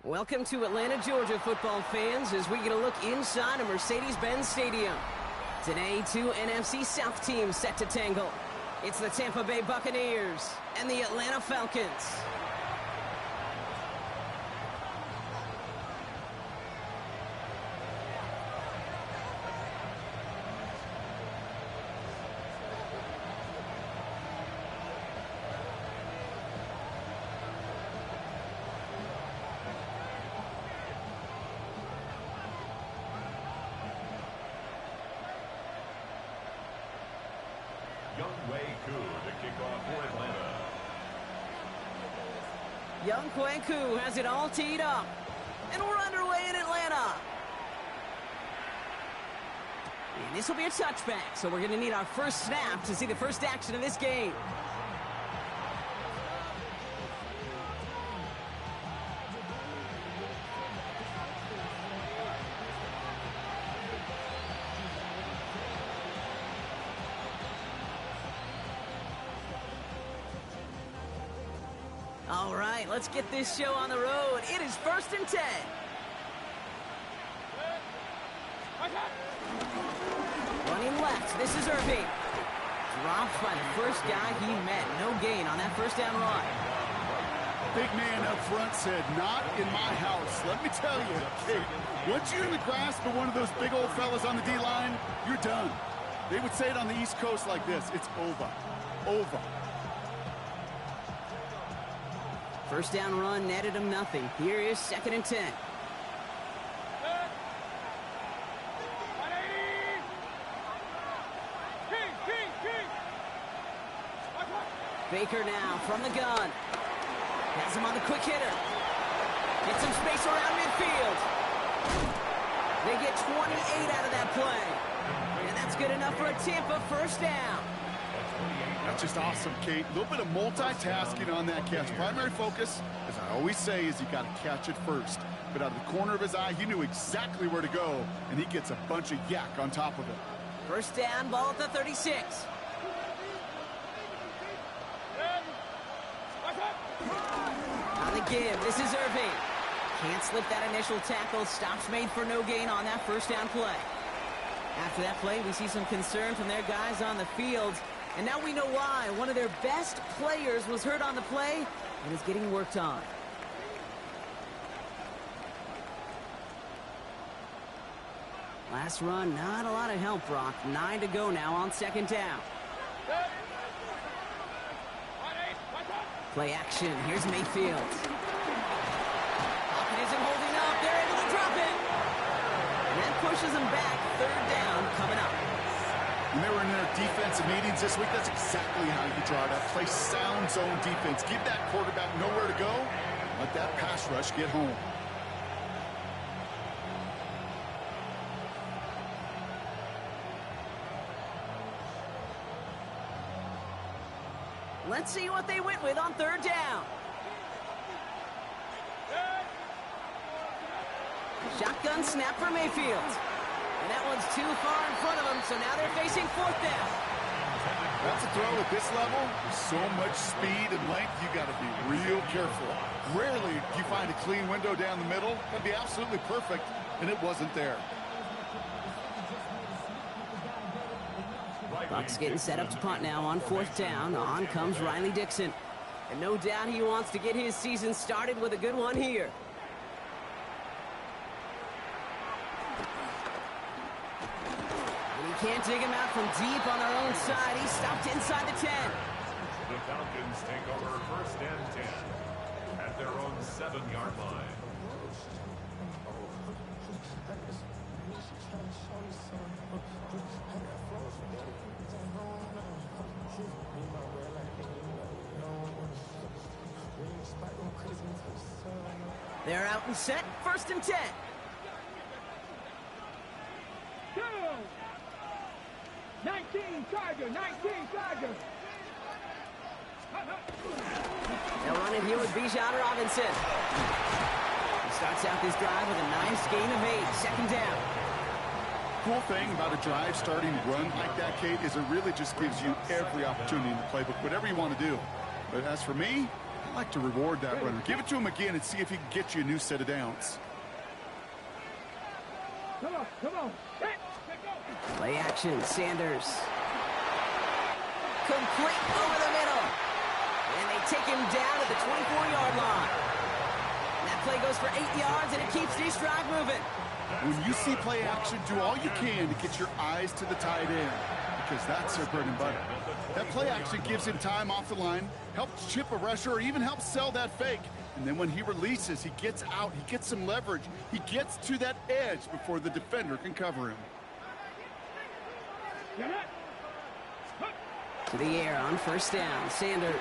Welcome to Atlanta, Georgia, football fans, as we get a look inside a Mercedes-Benz Stadium. Today, two NFC South teams set to tangle. It's the Tampa Bay Buccaneers and the Atlanta Falcons. Young Kweku has it all teed up. And we're underway in Atlanta. And this will be a touchback, so we're going to need our first snap to see the first action of this game. All right, let's get this show on the road. It is 1st and 10. Running left, this is Irving. Dropped by the first guy he met. No gain on that first down run. Big man up front said, not in my house. Let me tell you, hey, once you're in the grasp of one of those big old fellas on the D-line, you're done. They would say it on the East Coast like this, it's over. Over. First down run netted him nothing. Here is 2nd and 10. Baker now from the gun. Has him on the quick hitter. Gets some space around midfield. They get 28 out of that play. And that's good enough for a Tampa first down. That's just awesome, Kate. A little bit of multitasking on that catch. Primary focus, as I always say, is you got to catch it first. But out of the corner of his eye, he knew exactly where to go, and he gets a bunch of yak on top of it. First down, ball at the 36. On the give, this is Irving. Can't slip that initial tackle. Stops made for no gain on that first down play. After that play, we see some concern from their guys on the field. And now we know why. One of their best players was hurt on the play and is getting worked on. Last run, not a lot of help, Brock. 9 to go now on 2nd down. Play action. Here's Mayfield. Pocket isn't holding up. They're able to drop it. And that pushes them back. 3rd down coming up. When they were in their defensive meetings this week, that's exactly how you draw it up. Play sound zone defense. Give that quarterback nowhere to go. Let that pass rush get home. Let's see what they went with on 3rd down. Shotgun snap for Mayfield. And that one's too far in front of them, so now they're facing 4th down. That's a throw at this level. With so much speed and length, you got to be real careful. Rarely do you find a clean window down the middle. That'd be absolutely perfect, and it wasn't there. Bucs getting set up to punt now on 4th down. On comes Riley Dixon. And no doubt he wants to get his season started with a good one here. Can't dig him out from deep on their own side. He stopped inside the 10. The Falcons take over 1st and 10 at their own 7-yard line. They're out and set. 1st and 10. 19 Charger, 19 Charger. They'll run it here with Bijan Robinson. He starts out this drive with a nice gain of 8. 2nd down. Cool thing about a drive starting run like that, Kate, is it really just gives you every opportunity in the playbook, whatever you want to do. But as for me, I like to reward that runner. Give it to him again and see if he can get you a new set of downs. Come on, come on. Play action, Sanders. Complete over the middle. And they take him down at the 24-yard line. That play goes for 8 yards, and it keeps this drive moving. When you see play action, do all you can to get your eyes to the tight end, because that's their bread and butter. That play action gives him time off the line, helps chip a rusher, or even helps sell that fake. And then when he releases, he gets out, he gets some leverage. He gets to that edge before the defender can cover him. To the air on first down, Sanders.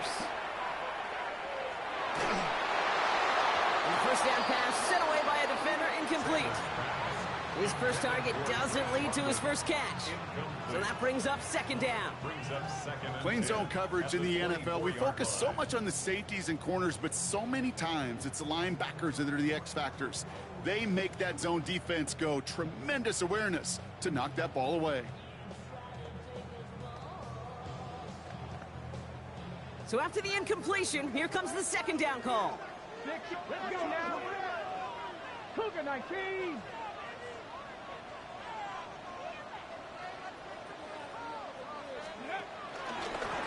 And the first down pass sent away by a defender, incomplete. His first target doesn't lead to his first catch. So that brings up second down. Plain zone coverage in the NFL. We focus so much on the safeties and corners, but so many times it's the linebackers that are the X factors. They make that zone defense go. Tremendous awareness to knock that ball away. So after the incompletion, here comes the second down call. Let's go now. Cougar 19.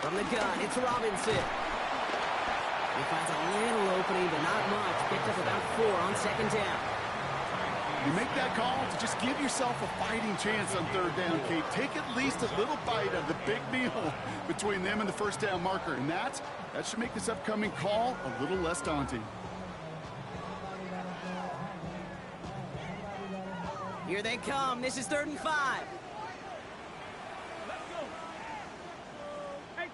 From the gun, it's Robinson. He finds a little opening, but not much. Picked up about 4 on second down. You make that call to just give yourself a fighting chance on third down, Kate. Take at least a little bite of the big meal between them and the first down marker. And that should make this upcoming call a little less daunting. Here they come. This is 3rd and 5.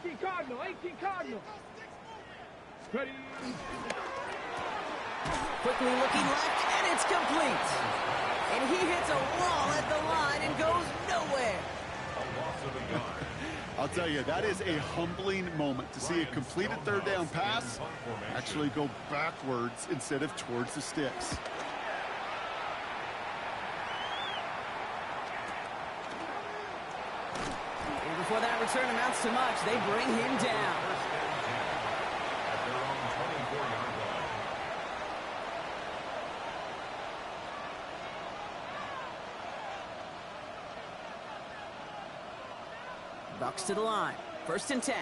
18 Cardinal, 18 Cardinal. Ready. Quickly looking left, and it's complete. And he hits a wall at the line and goes nowhere. I'll tell you, that is a humbling moment to see a completed third down pass actually go backwards instead of towards the sticks. And before that return amounts to much, they bring him down. Bucs to the line. 1st and 10.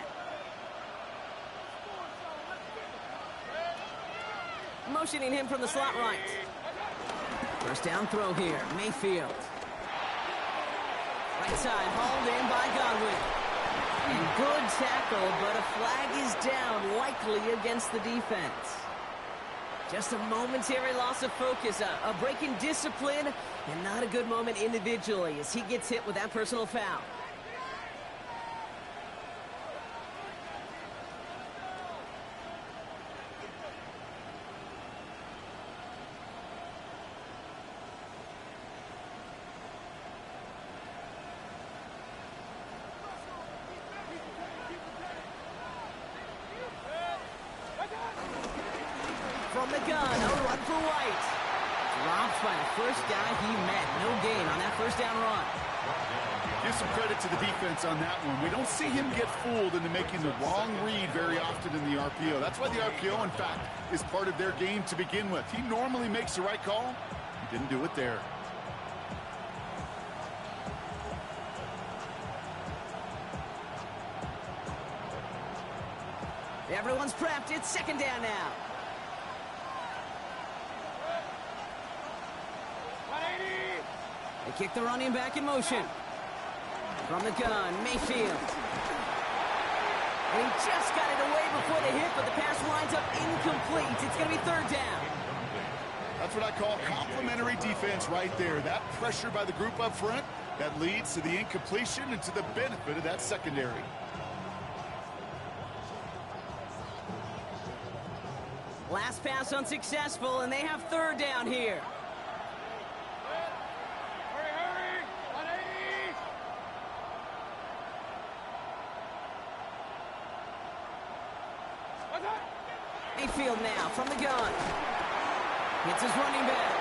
Motioning him from the slot right. First down throw here. Mayfield. Right side, hauled in by Godwin. And good tackle, but a flag is down, likely against the defense. Just a momentary loss of focus, a break in discipline, and not a good moment individually as he gets hit with that personal foul. From the gun, a run for White. Dropped by the first guy he met. No gain on that first down run. Give some credit to the defense on that one. We don't see him get fooled into making the wrong read very often in the RPO. That's why the RPO, in fact, is part of their game to begin with. He normally makes the right call. He didn't do it there. Everyone's prepped. It's second down now. They kick the running back in motion. From the gun, Mayfield. And he just got it away before the hit, but the pass winds up incomplete. It's going to be 3rd down. That's what I call complimentary defense right there. That pressure by the group up front, that leads to the incompletion and to the benefit of that secondary. Last pass unsuccessful, and they have 3rd down here. Mayfield now from the gun. Hits his running back.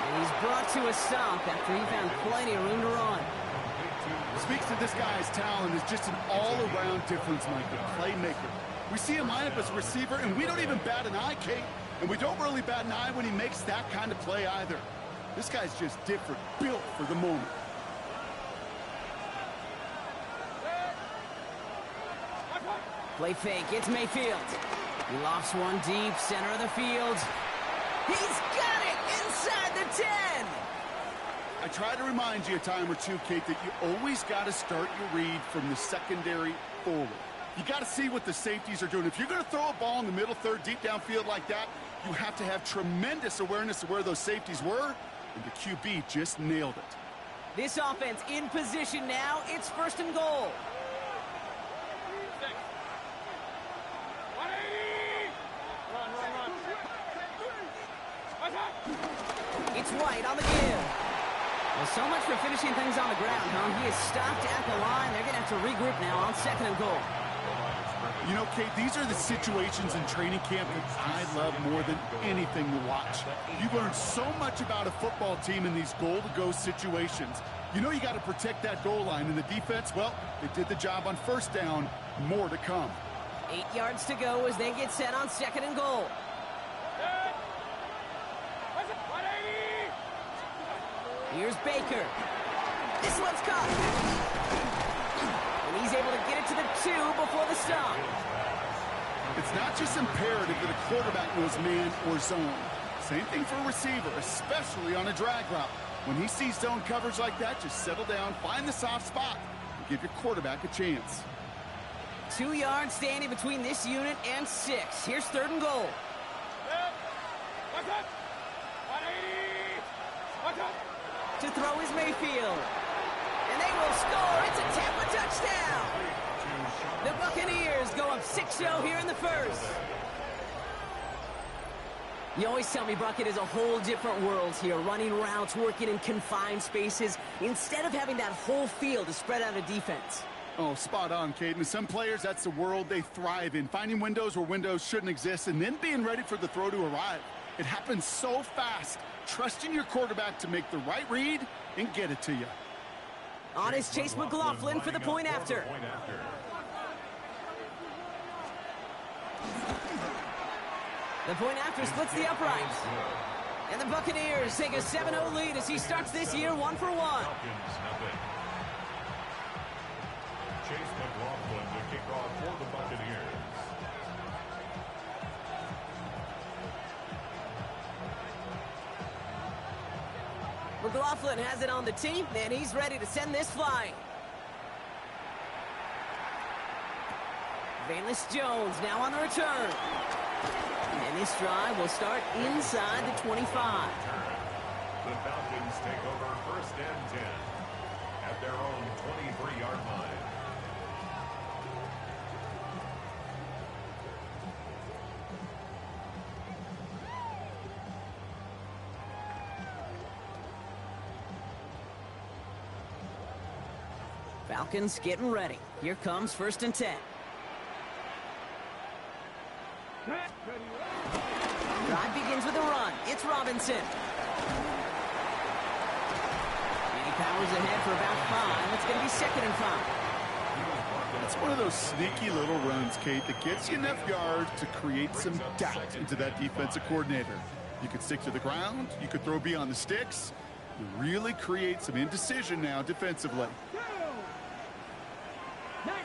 And he's brought to a stop after he found plenty of room to run. Speaks to this guy's talent as just an all-around difference maker, playmaker. We see him line up as a receiver, and we don't even bat an eye, Kate. And we don't really bat an eye when he makes that kind of play either. This guy's just different, built for the moment. Play fake, it's Mayfield. He lofts one deep, center of the field. He's got it inside the 10. I try to remind you a time or two, Kate, that you always got to start your read from the secondary forward. You got to see what the safeties are doing. If you're going to throw a ball in the middle third, deep downfield like that, you have to have tremendous awareness of where those safeties were, and the QB just nailed it. This offense in position now. It's 1st and goal. It's White on the give. Well, so much for finishing things on the ground, huh? He is stopped at the line. They're going to have to regroup now on 2nd and goal. You know, Kate, these are the situations in training camp that I love more than anything to watch. You learn so much about a football team in these goal-to-go situations. You know you got to protect that goal line, and the defense, well, they did the job on 1st down. More to come. 8 yards to go as they get set on 2nd and goal. Here's Baker. This one's caught. And he's able to get it to the 2 before the stop. It's not just imperative that a quarterback knows man or zone. Same thing for a receiver, especially on a drag route. When he sees zone coverage like that, just settle down, find the soft spot, and give your quarterback a chance. 2 yards standing between this unit and 6. Here's 3rd and goal. To throw is Mayfield. And they will score. It's a Tampa touchdown. The Buccaneers go up 6-0 here in the 1st. You always tell me, Buck, it is a whole different world here. Running routes, working in confined spaces, instead of having that whole field to spread out a defense. Oh, spot on, Caden. Some players, that's the world they thrive in. Finding windows where windows shouldn't exist and then being ready for the throw to arrive. It happens so fast. Trusting your quarterback to make the right read and get it to you. On is Chase McLaughlin for the point after. The point after splits the uprights. And the Buccaneers take a 7-0 lead as he starts this year 1 for 1. Chase McLaughlin to kick off for the Buccaneers. McLaughlin has it on the tee, and he's ready to send this flying. Valus Jones now on the return. And this drive will start inside the 25. The Falcons take over 1st and 10 at their own 23-yard line. Falcons getting ready. Here comes 1st and 10. Drive begins with a run. It's Robinson. And he powers ahead for about 5. It's going to be 2nd and 5. It's one of those sneaky little runs, Kate, that gets you enough yards to create some doubt into that defensive coordinator. You could stick to the ground. You could throw beyond the sticks. You really create some indecision now defensively. 19,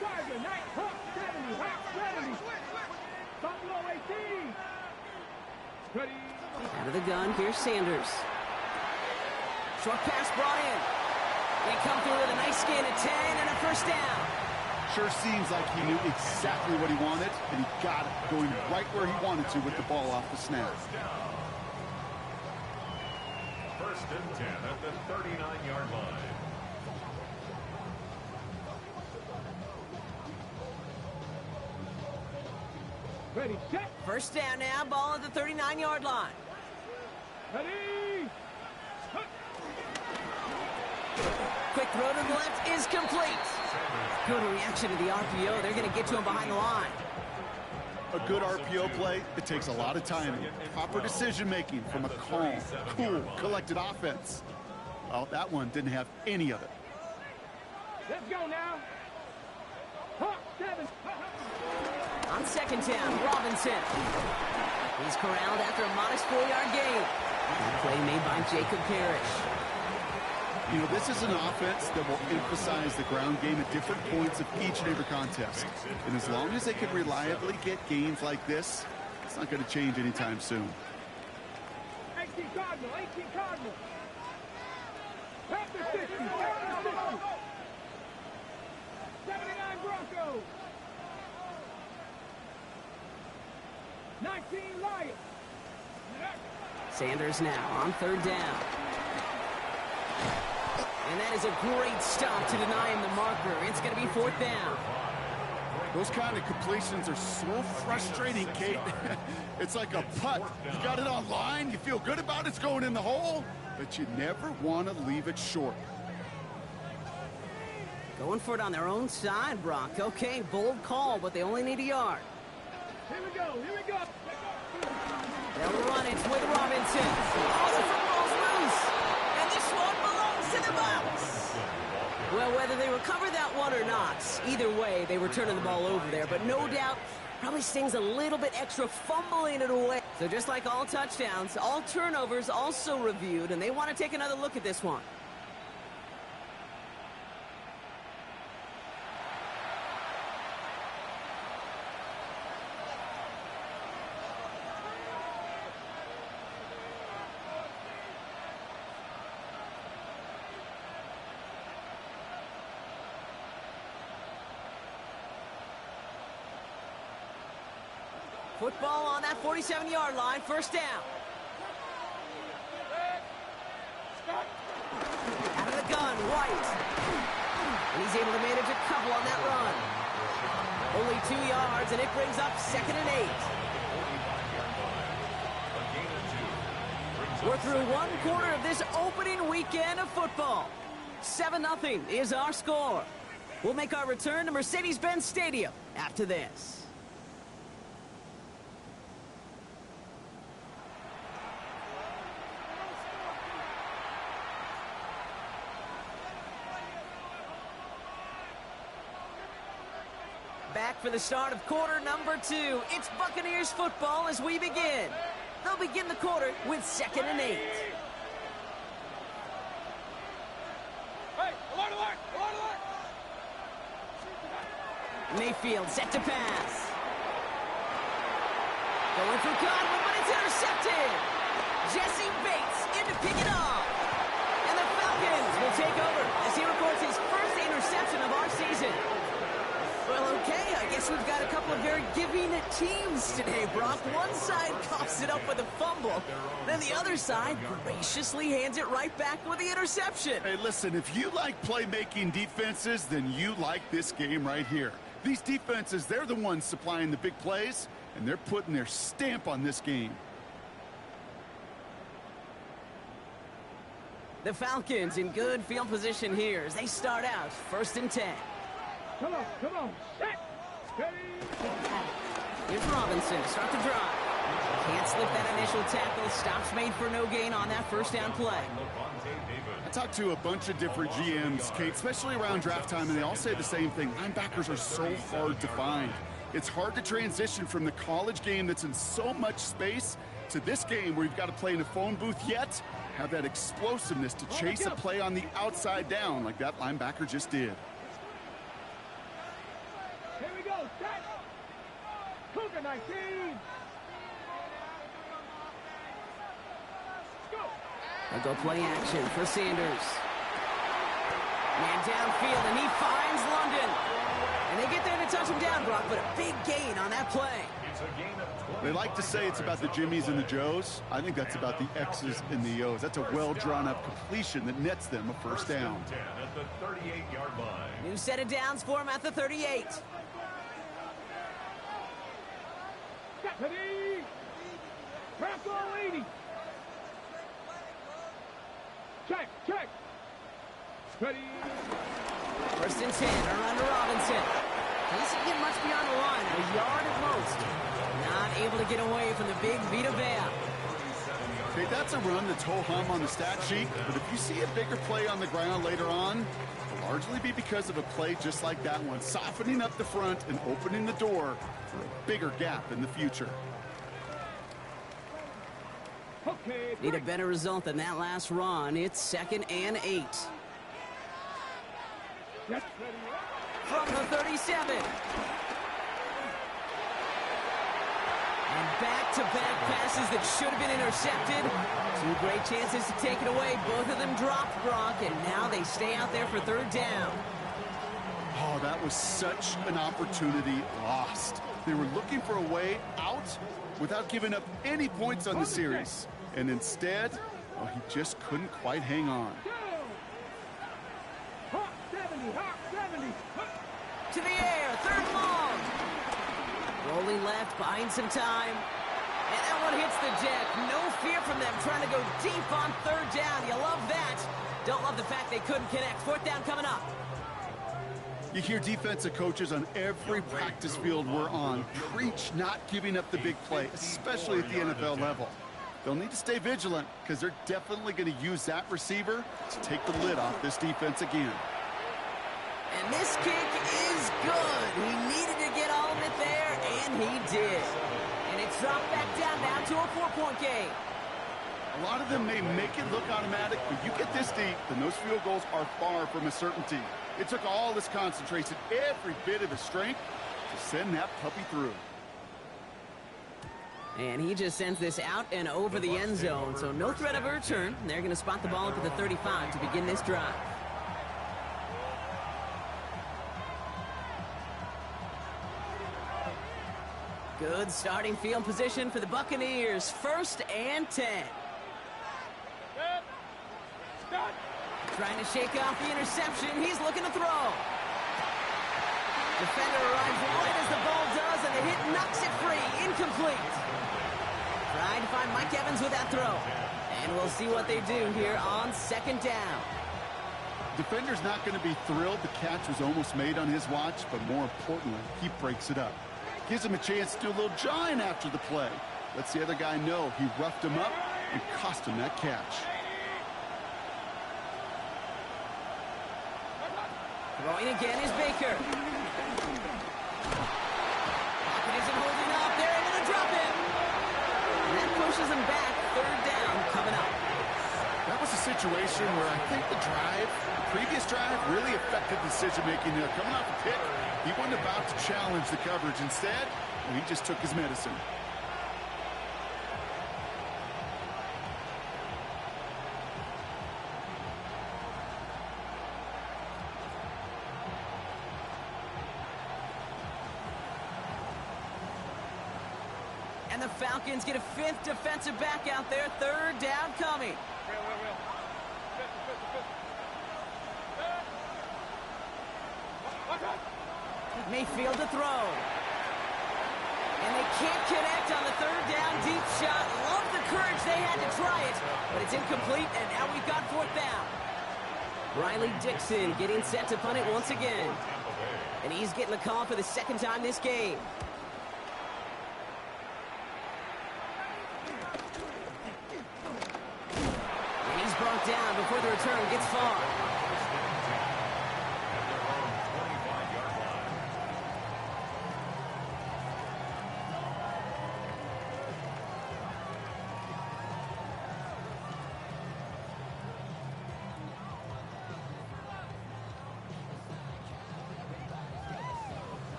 Sergeant, 9, Hawk 70, Hawk 70. Buffalo 18. Ready. Out of the gun, here's Sanders. Short pass brought in. They come through with a nice gain of 10 and a 1st down. Sure seems like he knew exactly what he wanted, and he got it, going right where he wanted to with the ball off the snap. 1st and 10 at the 39-yard line. Ready, set. 1st down now, ball at the 39-yard line. Ready. Quick throw to the left is complete. Good reaction to the RPO. They're going to get to him behind the line. A good RPO play, it takes a lot of timing, proper decision-making from a calm, cool, collected offense. Well, that one didn't have any of it. Let's go now. Hawk 7. second down. Robinson. He's corralled after a modest 4-yard gain. Good play made by Jacob Parrish. You know, this is an offense that will emphasize the ground game at different points of each and every contest. And as long as they can reliably get gains like this, it's not going to change anytime soon. 18 Cardinal, 18 Cardinal. After 60, after 60. 79 Broncos. 19 Lions. Sanders now on third down. And that is a great stop to deny him the marker. It's going to be fourth down. Those kind of completions are so frustrating, Kate. It's like a putt. You got it on line, you feel good about it's going in the hole, but you never want to leave it short. Going for it on their own side, Brock. Okay, bold call, but they only need a yard. Here we go, here we go. They'll run it with Robinson. Oh, the football's loose. And this one belongs to the Bucs. Well, whether they recover that one or not, either way, they were turning the ball over there. But no doubt, probably stings a little bit extra fumbling it away. So just like all touchdowns, all turnovers also reviewed, and they want to take another look at this one. Football on that 47-yard line, first down. Out of the gun, White. And he's able to manage a couple on that run. Only 2 yards, and it brings up 2nd and 8. We're through one quarter of this opening weekend of football. 7-0 is our score. We'll make our return to Mercedes-Benz Stadium after this. Back for the start of quarter number 2. It's Buccaneers football as we begin. They'll begin the quarter with 2nd and 8. Hey, alert, alert, alert, alert. Mayfield set to pass. Going for Godwin, but it's intercepted. Jesse Bates in to pick it off. And the Falcons will take over as he records his first interception of our season. Well, okay, I guess we've got a couple of very giving teams today, Brock. One side coughs it up with a fumble, then the other side graciously hands it right back with the interception. Hey, listen, if you like playmaking defenses, then you like this game right here. These defenses, they're the ones supplying the big plays, and they're putting their stamp on this game. The Falcons in good field position here as they start out 1st and 10. Come on, set, steady. Here's Robinson to start the drive. Can't slip that initial tackle. Stops made for no gain on that first down play. I talked to a bunch of different GMs, Kate, especially around draft time, and they all say the same thing. Linebackers are so hard to find. It's hard to transition from the college game that's in so much space to this game where you've got to play in a phone booth yet have that explosiveness to chase a play on the outside down like that linebacker just did. Here we go, set. Cougar 19. Go. They'll go play action for Sanders. Man downfield, and he finds London. And they get there to touch him down, Brock, but a big gain on that play. They like to say it's about the Jimmies and the Joes. I think that's about the X's and the O's. That's a well-drawn-up completion that nets them a first down. At the 38-yard line. New set of downs for him at the 38. Ready. Bronco 80. Check. Ready. 1st and 10, around to Robinson. Doesn't get much beyond the line, a yard at most. Not able to get away from the big Vita Vea. Okay, that's a run that's ho-hum on the stat sheet, but if you see a bigger play on the ground later on, it'll largely be because of a play just like that one, softening up the front and opening the door for a bigger gap in the future. Okay, Need a better result than that last run. It's 2nd and 8. get ready. From the 37. And back-to-back passes that should have been intercepted. 2 great chances to take it away. Both of them dropped, Brock, and now they stay out there for 3rd down. Oh, that was such an opportunity lost. They were looking for a way out without giving up any points on the series. And instead, well, he just couldn't quite hang on. Hawk 70, Hawk 70. To the air, 3rd and long. Rolling left, buying some time. And that one hits the deck. No fear from them trying to go deep on 3rd down. You love that. Don't love the fact they couldn't connect. 4th down coming up. You hear defensive coaches on every practice field we're on preach not giving up the big play, especially at the NFL level. They'll need to stay vigilant because they're definitely going to use that receiver to take the lid off this defense again. And this kick is good. He needed to get all of it there, and he did. And it's dropped back down now to a 4-point game. A lot of them may make it look automatic, but you get this deep, and those field goals are far from a certainty. It took all his concentration, every bit of his strength, to send that puppy through. And he just sends this out and over the end zone, so no threat of a return. They're going to spot the ball up at the 35 to begin this drive. Good starting field position for the Buccaneers. 1st and 10. Stop. Trying to shake off the interception. He's looking to throw. Defender arrives right as the ball does, and the hit knocks it free. Incomplete. Trying to find Mike Evans with that throw. And we'll see what they do here on 2nd down. Defender's not going to be thrilled the catch was almost made on his watch, but more importantly, he breaks it up. Gives him a chance to do a little jawing after the play. Lets the other guy know he roughed him up and cost him that catch. Throwing again is Baker. Pocket isn't holding up. They're able to drop it. And that pushes him back. 3rd down coming up. That was a situation where I think the previous drive really affected decision-making there. Coming off a pick, he wasn't about to challenge the coverage. Instead, he just took his medicine. And the Falcons get a 5th defensive back out there. 3rd down coming. Mayfield to throw. And they can't connect on the 3rd down deep shot. Love the courage they had to try it, but it's incomplete, and now we've got 4th down. Riley Dixon getting set to punt it once again. And he's getting the call for the 2nd time this game. And he's brought down before the return gets far.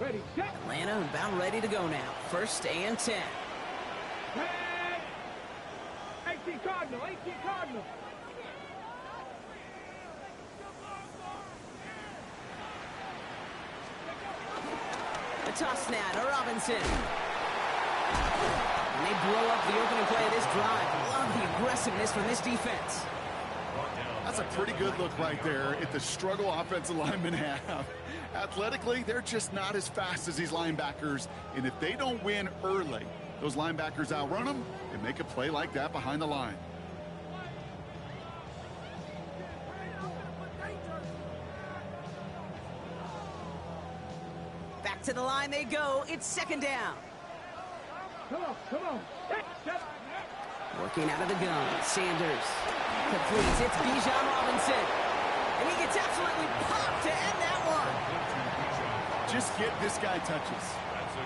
Ready, set. Atlanta about ready to go now. 1st and 10. 18 Cardinal, 18 Cardinal. The toss now to Robinson. And they blow up the opening play of this drive. Love the aggressiveness from this defense. That's a pretty good look right there at the struggle offensive linemen have. Athletically, they're just not as fast as these linebackers. And if they don't win early, those linebackers outrun them and make a play like that behind the line. Back to the line they go. It's second down. Come on. Step. Working out of the gun. Sanders completes. It's Bijan Robinson. And he gets absolutely popped to end that one. Just get this guy touches.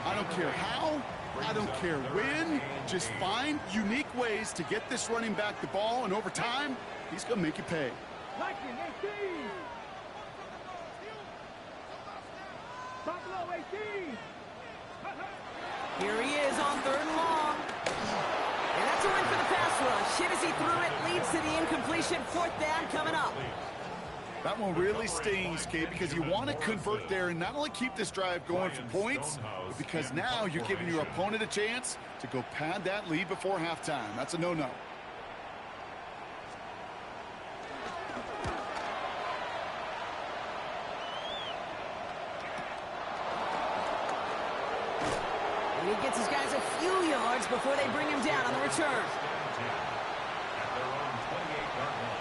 I don't care how. I don't care when. Just find unique ways to get this running back the ball, and over time, he's going to make you pay. Liking 18. Buffalo 18. Here he is on 3rd and long. And that's a win for the pass rush. Hit as he threw it, leads to the incompletion. 4th down coming up. That one really stings, Kate, because you want to convert there and not only keep this drive going for points, but because now you're giving your opponent a chance to go pad that lead before halftime. That's a no-no. And he gets his guys a few yards before they bring him down on the return. At their own 28-yard line.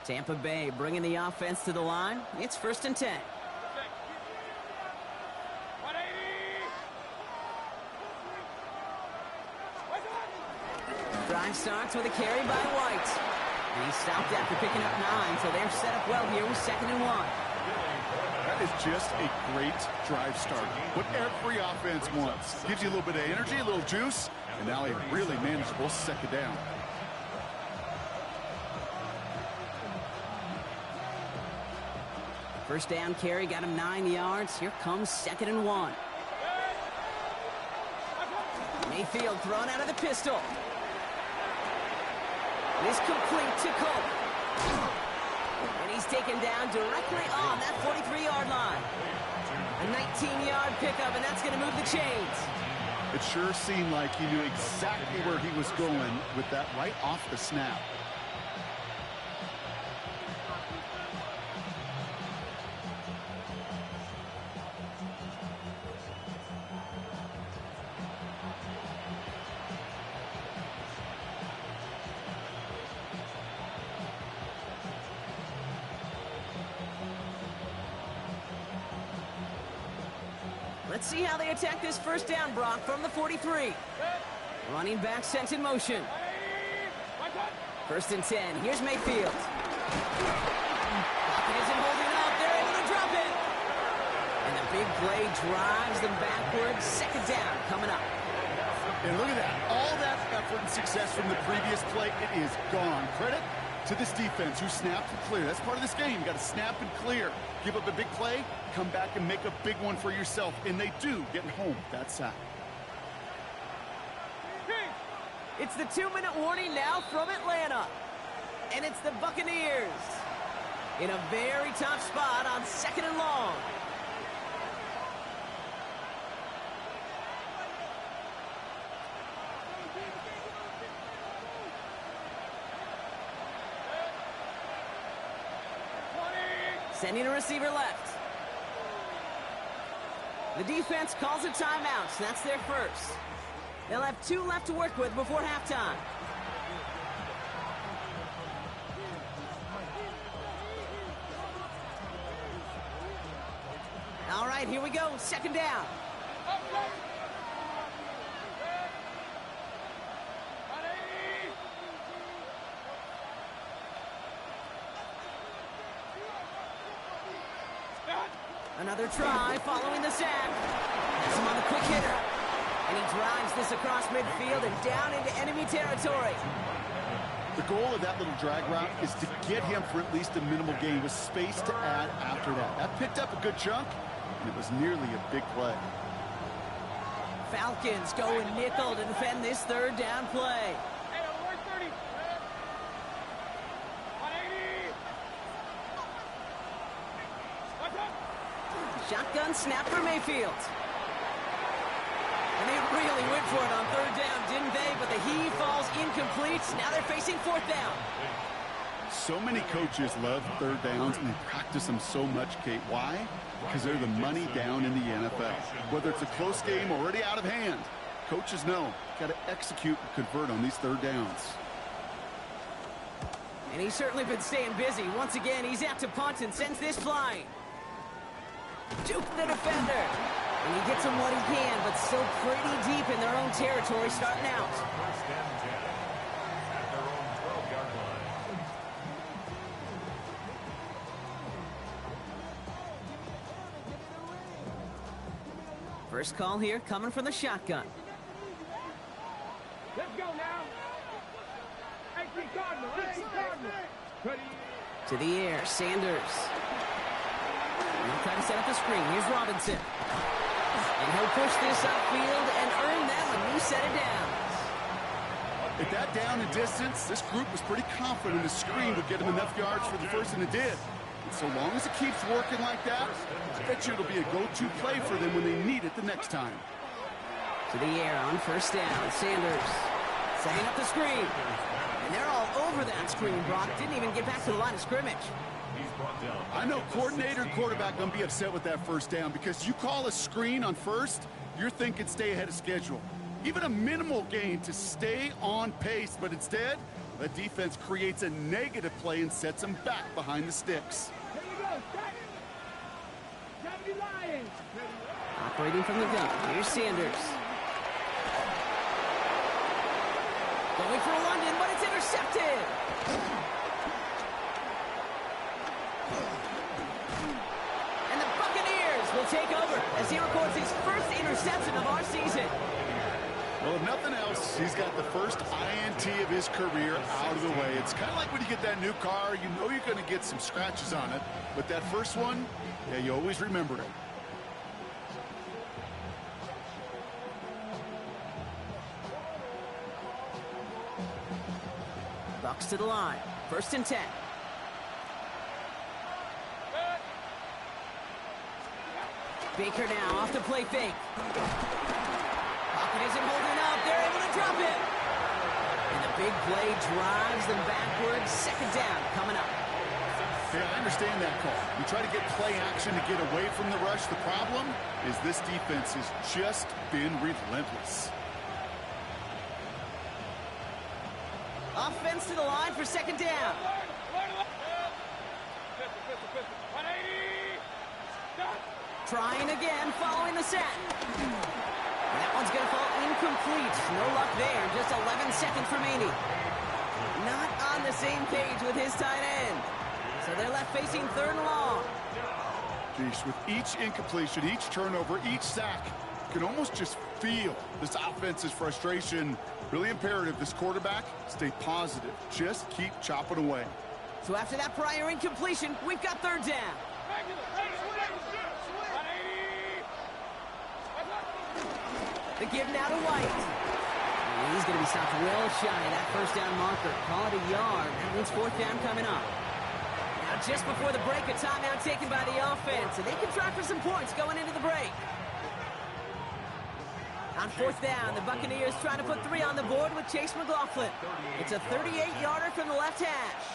Tampa Bay bringing the offense to the line. It's 1st and 10. Drive starts with a carry by White. And he stopped after picking up 9, so they're set up well here with 2nd and 1. That is just a great drive start. What every offense wants. Gives you a little bit of energy, a little juice, and now a really manageable 2nd down. First down carry got him 9 yards. Here comes 2nd and 1. Mayfield thrown out of the pistol. It is complete to Cole. And he's taken down directly on that 43-yard line. A 19-yard pickup, and that's going to move the chains. It sure seemed like he knew exactly where he was going with that right off the snap. Let's see how they attack this first down, Brock, from the 43. Running back sent in motion. 1st and 10. Here's Mayfield. Pocket isn't holding up. They're able to drop it. And the big play drives them backwards. 2nd down coming up. And look at that. All that effort and success from the previous play, it is gone. Credit to this defense who snapped and clear. That's part of this game. You got to snap and clear. Give up a big play, come back and make a big one for yourself. And they do, getting home that sack. It's the 2-minute warning now from Atlanta. And it's the Buccaneers in a very tough spot on 2nd and long. Sending a receiver left. The defense calls a timeout, so that's their first. They'll have 2 left to work with before halftime. All right, here we go. 2nd down. Another try following the sack. Has him on the quick hitter. And he drives this across midfield and down into enemy territory. The goal of that little drag route is to get him for at least a minimal gain with space to add after that. That picked up a good chunk, and it was nearly a big play. Falcons going nickel to defend this 3rd down play. Shotgun snap for Mayfield. And they really went for it on third down, didn't they? But the heave falls incomplete. Now they're facing fourth down. So many coaches love third downs, and they practice them so much, Kate. Why? Because they're the money down in the NFL. Whether it's a close game already out of hand, coaches know got to execute and convert on these third downs. And he's certainly been staying busy. Once again, he's out to punt and sends this flying. Juke the defender. And he gets him what he can, but still pretty deep in their own territory starting out. First and 10 at their own 12-yard line. First call here coming from the shotgun. Let's go now. 18 Cardinal. 18 Cardinal. Ready. To the air, Sanders. He'll try to set up the screen. Here's Robinson. And he'll push this upfield and earn them a new set of downs. At that down and distance, this group was pretty confident the screen would get them enough yards for the first, and it did. And so long as it keeps working like that, I bet you it'll be a go-to play for them when they need it the next time. To the air on first down. Sanders setting up the screen. And they're all over that screen, Brock. Didn't even get back to the line of scrimmage. I know coordinator and quarterback going to be upset with that first down because you call a screen on first, you're thinking stay ahead of schedule. Even a minimal gain to stay on pace, but instead, the defense creates a negative play and sets them back behind the sticks. Here we go. W Lions. Operating from the gun. Here's Sanders. Going for London, but it's intercepted. And the Buccaneers will take over as he records his first interception of our season. Well, if nothing else, he's got the first INT of his career out of the way. It's kind of like when you get that new car, you know you're going to get some scratches on it. But that first one, yeah, you always remember it. Bucs to the line. First and 10. Baker now off the play fake. Pocket isn't holding up. They're able to drop it. And the big play drives them backwards. Second down coming up. Yeah, I understand that call. You try to get play action to get away from the rush. The problem is this defense has just been relentless. Offense to the line for second down. Trying again, following the sack. That one's going to fall incomplete. No luck there. Just 11 seconds remaining. Not on the same page with his tight end. So they're left facing third and long. Geez, with each incompletion, each turnover, each sack, you can almost just feel this offense's frustration. Really imperative this quarterback stay positive. Just keep chopping away. So after that prior incompletion, we've got third down. The give now to White. And he's going to be stopped well shy of that first down marker. Call it a yard. That means fourth down coming up. Now just before the break, a timeout taken by the offense. And they can try for some points going into the break. On fourth down, the Buccaneers trying to put 3 on the board with Chase McLaughlin. It's a 38-yarder from the left hash.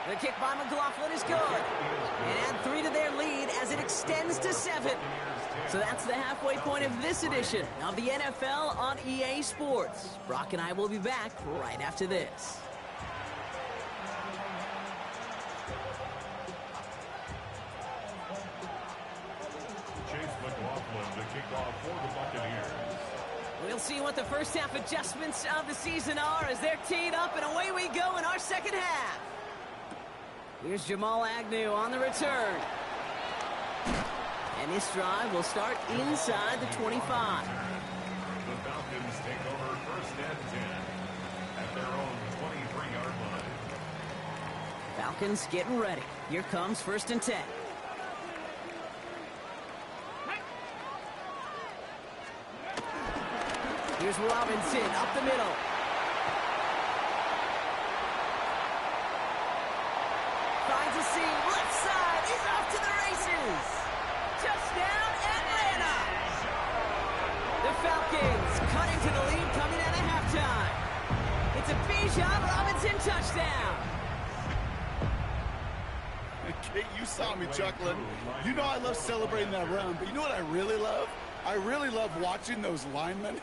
The kick by McLaughlin is good. And add 3 to their lead as it extends to 7. So that's the halfway point of this edition of the NFL on EA Sports. Brock and I will be back right after this. Chase McLaughlin to kick off for the Buccaneers. We'll see what the first half adjustments of the season are as they're teed up, and away we go in our second half. Here's Jamal Agnew on the return. And this drive will start inside the 25. The Falcons take over first and 10 at their own 23-yard line. Falcons getting ready. Here comes first and 10. Here's Robinson up the middle. Finds a seam, left side, he's off to the races. Touchdown, Atlanta! Bijan Robinson touchdown. Kate, you saw me chuckling. You know I love celebrating that run, but you know what I really love? I really love watching those linemen,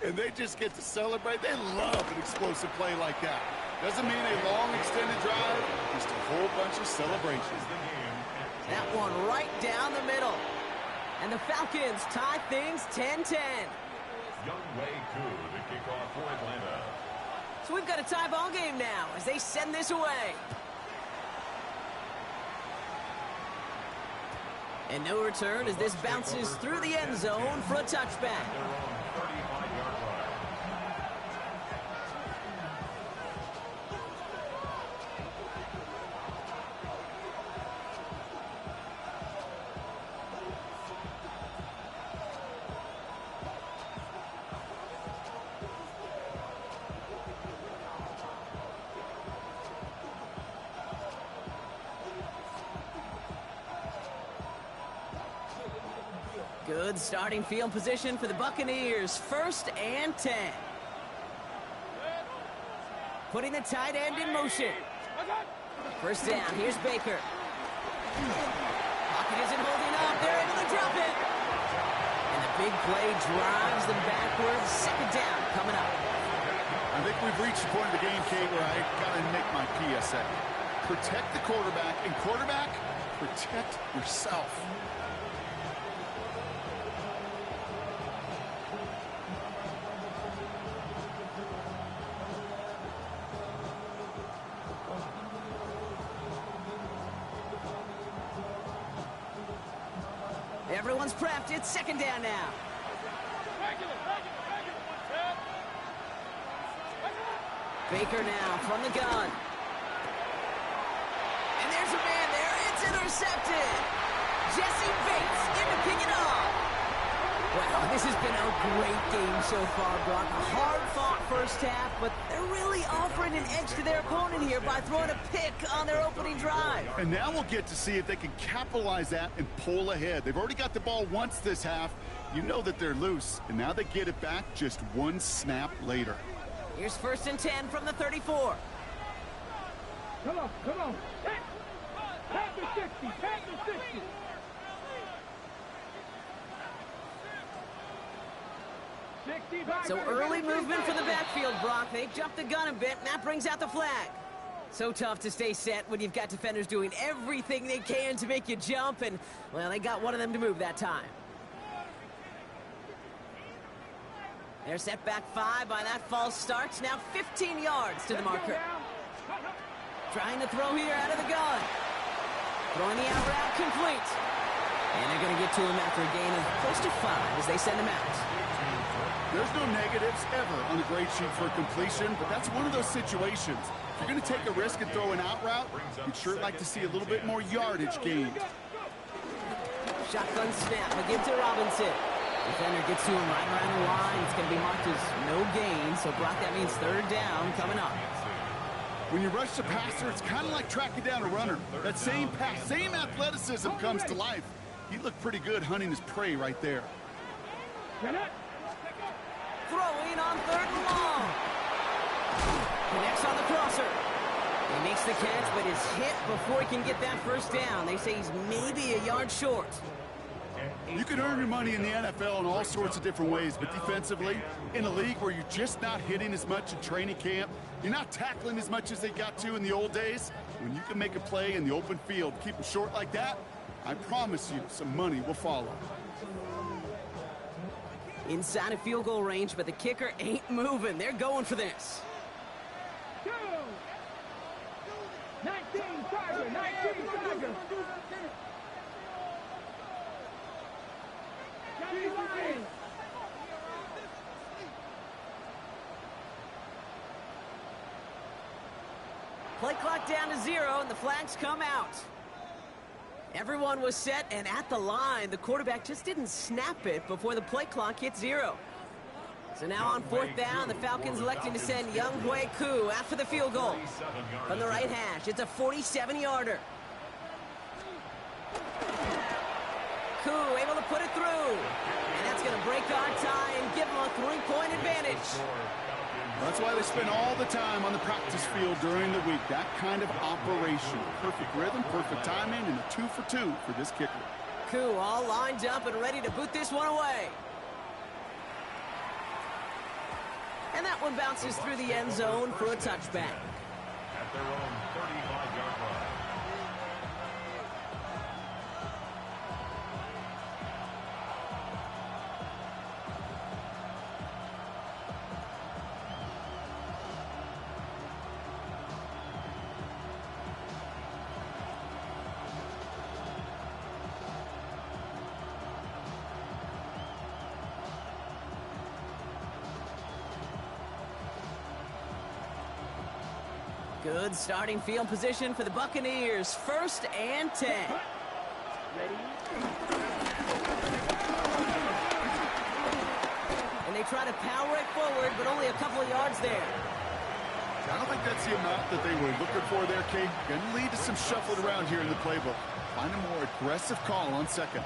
and they just get to celebrate. They love an explosive play like that. Doesn't mean a long extended drive, just a whole bunch of celebrations. That one right down the middle. And the Falcons tie things 10-10. Younghoe Koo to kick off for Atlanta. So we've got a tie ball game now as they send this away. And no return as this bounces through the end zone for a touchback. Their own 35-yard line. Good starting field position for the Buccaneers. 1st and 10. Putting the tight end in motion. 1st down. Here's Baker. Pocket isn't holding up. They're able to drop it. And the big play drives them backwards. 2nd down coming up. I think we've reached the point of the game, Kate, where I got to make my PSA. Protect the quarterback, and quarterback, protect yourself. Everyone's prepped. It's 2nd down now. Baker now from the gun. And there's a man there. It's intercepted. Jesse Bates in to pick it up. Well, this has been a great game so far, Brock. A hard-fought first half, but they're really offering an edge to their opponent here by throwing a pick on their opening drive. And now we'll get to see if they can capitalize that and pull ahead. They've already got the ball once this half. You know that they're loose, and now they get it back just one snap later. Here's 1st and 10 from the 34. Come on, come on. Tap the 60, tap the 60. So early movement for the backfield, Brock. They jumped the gun a bit, and that brings out the flag. So tough to stay set when you've got defenders doing everything they can to make you jump, and, well, they got one of them to move that time. They're set back 5 by that false start. Now 15 yards to the marker. Trying to throw here out of the gun. Throwing the out route complete. And they're going to get to him after a gain of close to 5 as they send him out. There's no negatives ever on the grade sheet for a completion, but that's one of those situations. If you're going to take a risk and throw an out route, you'd sure like to see a little bit more yardage gained. Shotgun snap. They give to Robinson. Defender gets to him right around the line. It's going to be marked as no gain. So, Brock, that means 3rd down coming up. When you rush the passer, it's kind of like tracking down a runner. That same pass, same athleticism comes to life. He looked pretty good hunting his prey right there. Throwing on 3rd and long. Connects on the crosser. He makes the catch, but is hit before he can get that 1st down. They say he's maybe a yard short. You can earn your money in the NFL in all sorts of different ways, but defensively, in a league where you're just not hitting as much in training camp, you're not tackling as much as they got to in the old days, when you can make a play in the open field, keep them short like that, I promise you some money will follow. Inside of field goal range, but the kicker ain't moving. They're going for this. 19 Tiger, 19 Tiger. Play clock down to 0, and the flags come out. Everyone was set and at the line. The quarterback just didn't snap it before the play clock hit 0. So now on 4th down, the Falcons electing to send Younghoe Koo after the field goal. From the right hash, it's a 47-yarder. Koo able to put it through. And that's going to break our tie and give them a 3-point advantage. That's why they spend all the time on the practice field during the week. That kind of operation. Perfect rhythm, perfect timing, and a 2 for 2 for this kicker. Koo all lined up and ready to boot this one away. And that one bounces through the end zone for a touchback. At their own 35-yard line. Good starting field position for the Buccaneers. 1st and 10. And they try to power it forward, but only a couple of yards there. I don't think that's the amount that they were looking for there, Kate. Going to lead to some shuffling around here in the playbook. Find a more aggressive call on 2nd.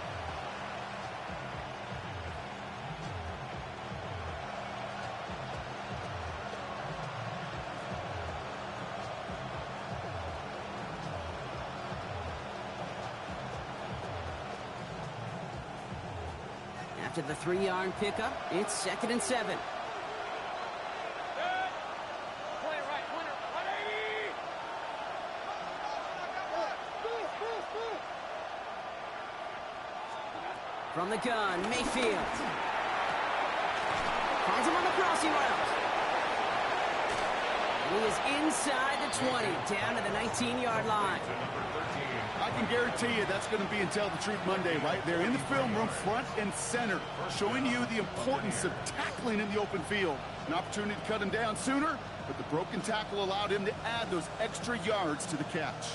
After the 3-yard pickup, it's 2nd and 7. From the gun, Mayfield. Finds him on the crossing route. And he is inside the 20, down to the 19-yard line. I can guarantee you that's going to be Until the Truth Monday right there in the film room, front and center, showing you the importance of tackling in the open field. An opportunity to cut him down sooner, but the broken tackle allowed him to add those extra yards to the catch.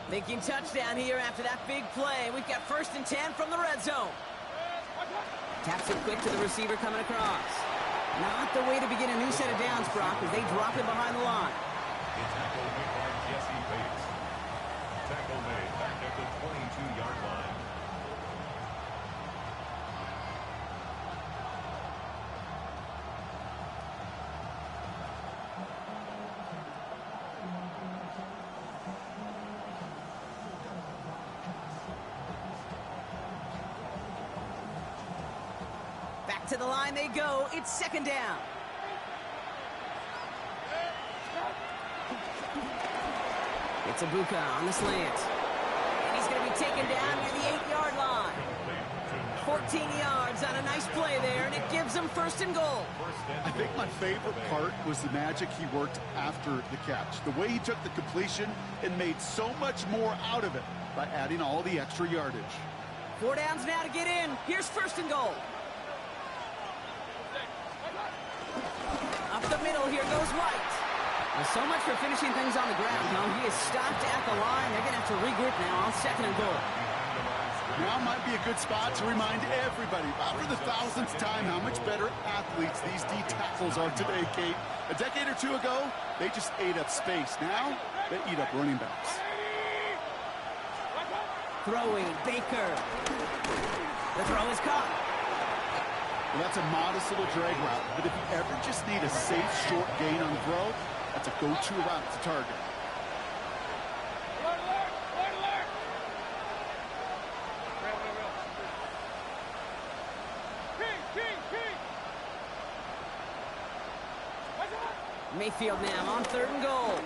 Thinking touchdown here after that big play. We've got 1st and 10 from the red zone. Taps it quick to the receiver coming across. Not the way to begin a new set of downs, Brock, as they drop him behind the line. A tackle made by Jesse Bates. Tackle made back at the 22-yard line. Back to the line they go. It's 2nd down. It's Ibuka on the slant. And he's going to be taken down near the 8-yard line. 14 yards on a nice play there, and it gives them 1st and goal. I think my favorite part was the magic he worked after the catch. The way he took the completion and made so much more out of it by adding all the extra yardage. 4 downs now to get in. Here's 1st and goal. Up the middle, here goes White. Well, so much for finishing things on the ground. No, he is stopped at the line. They're going to have to regroup now on 2nd and goal. Now might be a good spot to remind everybody, about for the 1000th time, how much better athletes these D tackles are today, Kate. A decade or two ago, they just ate up space. Now, they eat up running backs. Throwing, Baker. The throw is caught. Well, that's a modest little drag route, but if you ever just need a safe, short gain on the throw, that's a go-to route to target. Mayfield now on 3rd and goal.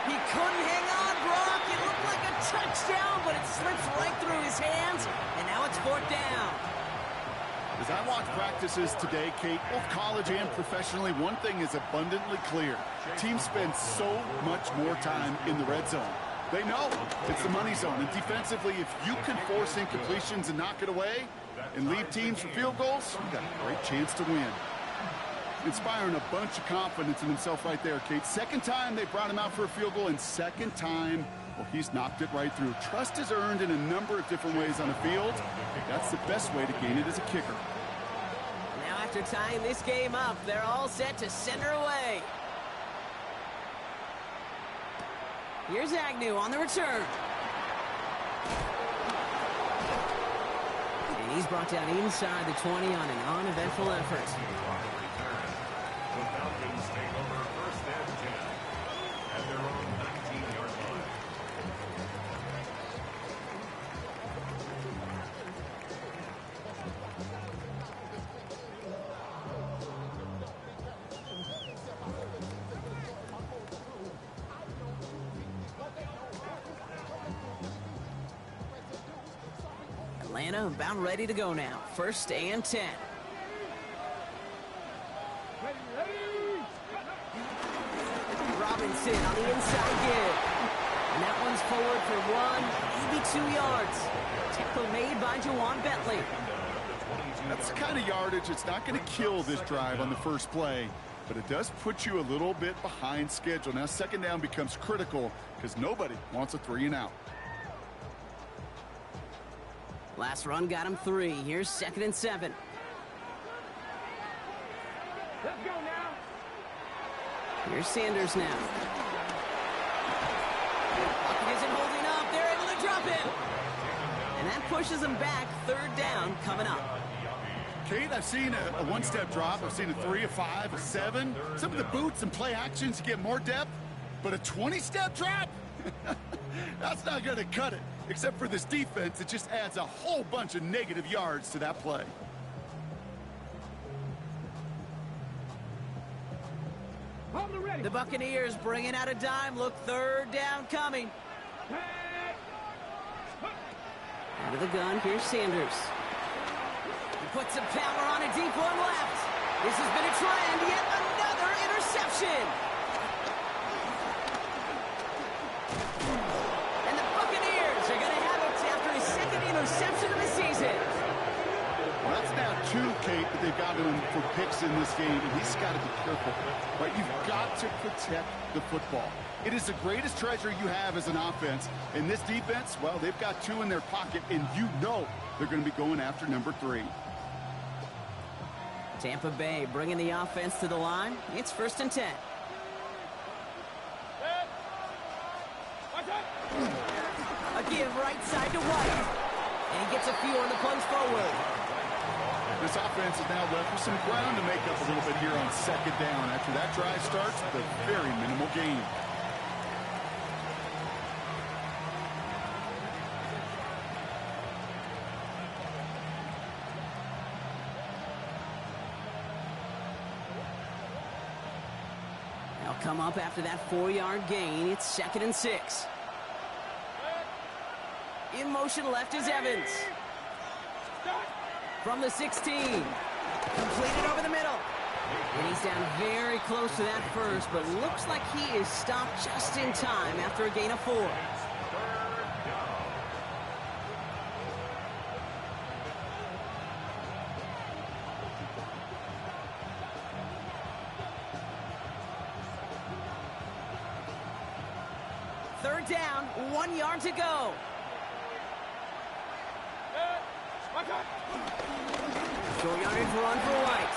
He couldn't hang on, Brock. It looked like a touchdown, but it slips right through his hands, and now it's 4th down. As I watch practices today, Kate, both college and professionally, one thing is abundantly clear. Teams spend so much more time in the red zone. They know it's the money zone, and defensively, if you can force incompletions and knock it away and lead teams for field goals, you got a great chance to win. Inspiring a bunch of confidence in himself right there, Kate. 2nd time they brought him out for a field goal, and 2nd time, well, he's knocked it right through. Trust is earned in a number of different ways on the field. That's the best way to gain it as a kicker. Now after tying this game up, they're all set to send her away. Here's Agnew on the return. And he's brought down inside the 20 on an uneventful effort. The Falcons take over first and 10 at their own 19-yard line. Atlanta about ready to go now. First and 10. Robinson on the inside give. And that one's forward for 1, maybe 2 yards. Tackle made by Juwan Bentley. That's the kind of yardage it's not going to kill this drive on the first play, but it does put you a little bit behind schedule. Now second down becomes critical because nobody wants a 3 and out. Last run got him 3. Here's second and 7. Let's go now. Here's Sanders now. Bucket isn't holding up. They're able to drop him. And that pushes him back. Third down coming up. Kate, I've seen a one-step drop. I've seen a 3, a 5, a 7. Some of the boots and play actions get more depth, but a 20-step drop? That's not going to cut it. Except for this defense, it just adds a whole bunch of negative yards to that play. The Buccaneers bringing out a dime. Look, third down coming. Out of the gun, here's Sanders. He puts some power on a deep one left. This has been a trend. Yet another interception. And the Buccaneers are going to have it after his second interception of the season. Well, that's now 2, Kate, that they've got him for picks in this game, and he's got to be careful. Right? You've got to protect the football. It is the greatest treasure you have as an offense. And this defense, well, they've got 2 in their pocket, and you know they're going to be going after number 3. Tampa Bay bringing the offense to the line. It's first and 10. A give right side to White. And he gets a few on the punch forward. This offense is now left with some ground to make up a little bit here on second down. After that drive starts with a very minimal gain. They'll come up after that 4-yard gain. It's second and 6. In motion left is Evans. From the 16. Completed over the middle. And he's down very close to that first, but looks like he is stopped just in time after a gain of 4. Third down, 1 yard to go. Short yardage run for White.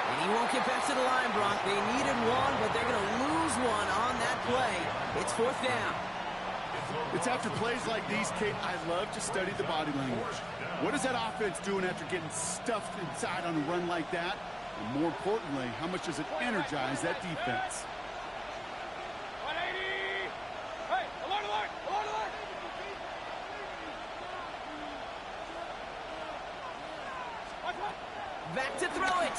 And he won't get back to the line, Brock. They needed 1, but they're going to lose 1 on that play. It's fourth down. It's after plays like these, Kate, I love to study the body language. What is that offense doing after getting stuffed inside on a run like that? And more importantly, how much does it energize that defense? Back to throw it.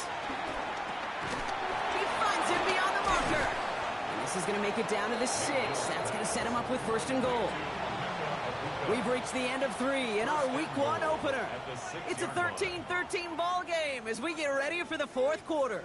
He finds him beyond the marker. And this is going to make it down to the 6. That's going to set him up with first and goal. We've reached the end of 3 in our week 1 opener. It's a 13-13 ball game as we get ready for the fourth quarter.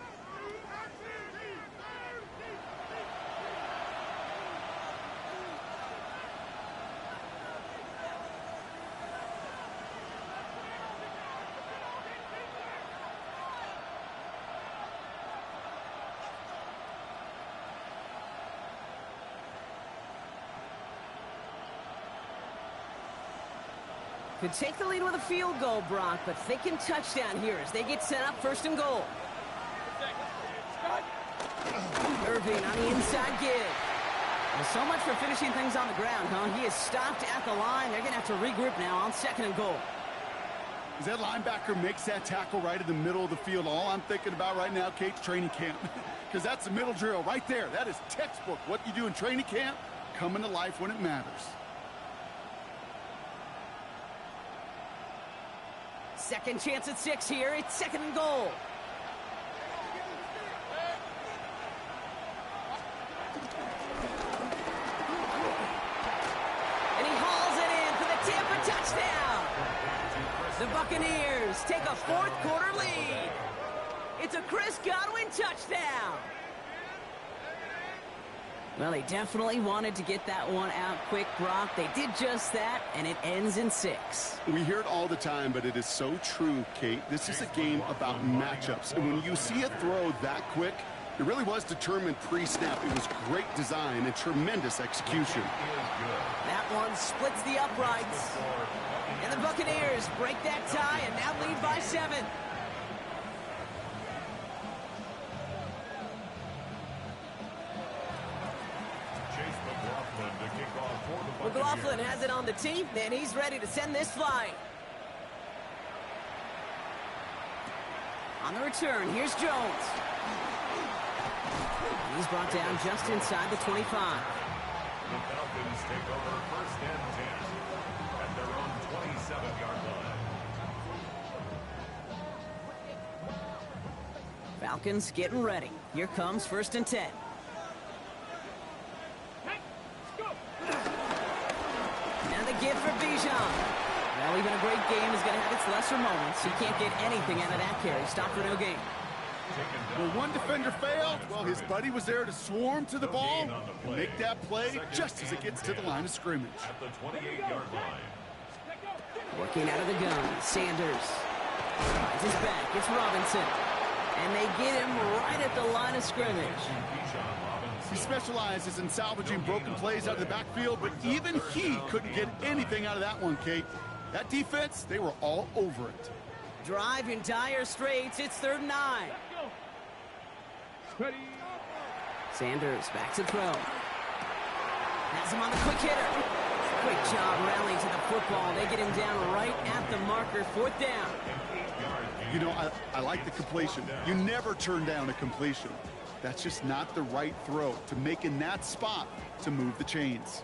Could take the lead with a field goal, Brock, but thinking touchdown here as they get set up first and goal. Irving on the inside give. Well, so much for finishing things on the ground, huh? He is stopped at the line. They're going to have to regroup now on second and goal. As that linebacker makes that tackle right in the middle of the field, all I'm thinking about right now, Kate's training camp. Because that's the middle drill right there. That is textbook. What you do in training camp, coming to life when it matters. Second chance at 6 here. It's 2nd and goal. And he hauls it in for the Tampa touchdown. The Buccaneers take a 4th quarter lead. It's a Chris Godwin touchdown. Well, they definitely wanted to get that one out quick, Brock. They did just that, and it ends in 6. We hear it all the time, but it is so true, Kate. This is a game about matchups. And when you see a throw that quick, it really was determined pre-snap. It was great design and tremendous execution. That one splits the uprights. And the Buccaneers break that tie and now lead by 7. McLaughlin has it on the tee, and he's ready to send this flying. On the return, here's Jones. He's brought down just inside the 25. The Falcons take over 1st and 10 at their own 27-yard line. Falcons getting ready. Here comes 1st and 10. And the give for Bijan. Well, even a great game is going to have its lesser moments. He can't get anything out of that carry. Stop for no gain. Well, one defender failed. Well, his buddy was there to swarm to the ball and make that play just as it gets to the line of scrimmage. At the 28-yard line. Working out of the gun, Sanders. Finds his back. It's Robinson. And they get him right at the line of scrimmage. He specializes in salvaging broken plays out of the backfield, but even he couldn't get anything out of that one, Kate. That defense, they were all over it. Drive in dire straits. It's 3rd and 9. Ready. Sanders back to throw. Has him on the quick hitter. Great job rallying to the football. They get him down right at the marker. 4th down. You know, I like the completion. You never turn down a completion. That's just not the right throw to make in that spot to move the chains.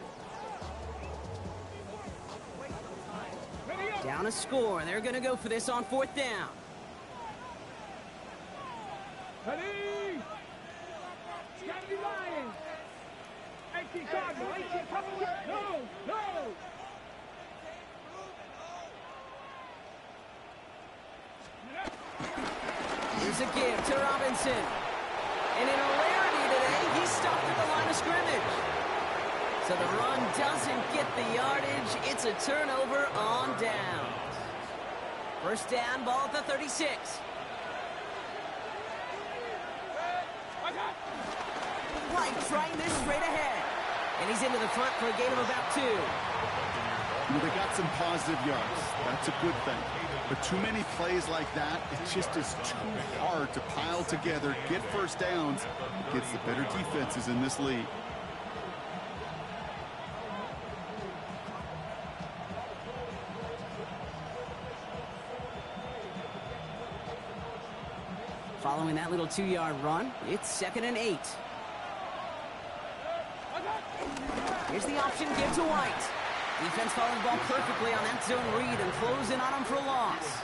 Down a score. They're going to go for this on 4th down. Ready. Stanley Lions. 18 Cardinal. 18 Cardinal. No. No. Here's a give to Robinson. And in a rarity today, he's stopped at the line of scrimmage. So the run doesn't get the yardage. It's a turnover on downs. 1st down, ball at the 36. White trying this straight ahead. And he's into the front for a gain of about 2. Well, they got some positive yards. That's a good thing. But too many plays like that, it just is too hard to pile together, get 1st downs against the better defenses in this league. Following that little 2-yard run, it's 2nd and 8. Here's the option give to White. Defense following the ball perfectly on that zone read and closing on him for a loss.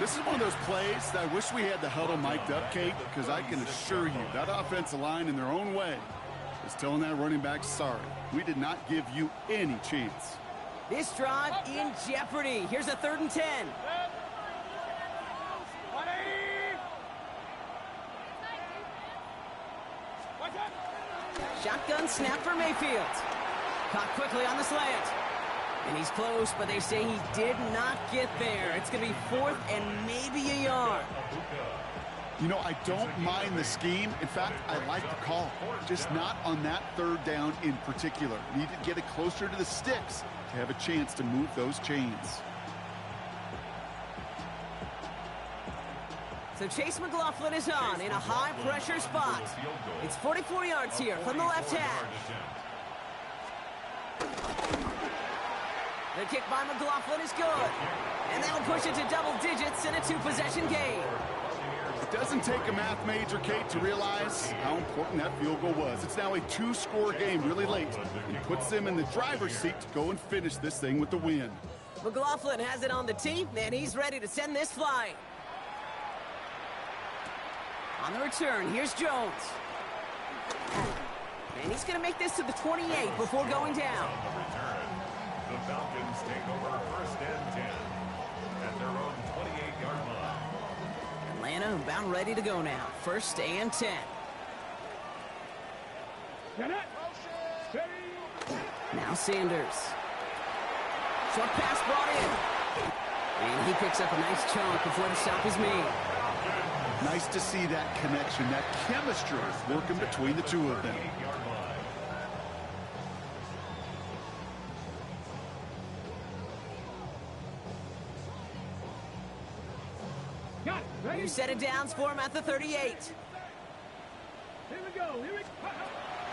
This is one of those plays that I wish we had the huddle mic'd up, Kate, because I can assure you that offensive line in their own way is telling that running back, sorry, we did not give you any chance. This drive in jeopardy. Here's a 3rd and 10. Shotgun snap for Mayfield. Caught quickly on the slant. And he's close, but they say he did not get there. It's going to be 4th and maybe a yard. You know, I don't mind the scheme. In fact, I like the call. Just not on that 3rd down in particular. Need to get it closer to the sticks to have a chance to move those chains. So Chase McLaughlin is on in a high-pressure spot. It's 44 yards here from the left hash. The kick by McLaughlin is good. And that'll push it to double digits in a two-possession game. It doesn't take a math major, Kate, to realize how important that field goal was. It's now a two-score game really late and puts them in the driver's seat to go and finish this thing with the win. McLaughlin has it on the tee, and he's ready to send this flying. On the return, here's Jones. And he's going to make this to the 28 before going down. The Falcons take over first and 10 at their own 28-yard line. Atlanta about ready to go now. First and 10. Now Sanders. Short pass brought in. And he picks up a nice chunk before the stop is made. Nice to see that connection, that chemistry working between the two of them. New set of downs for him at the 38. Here we go.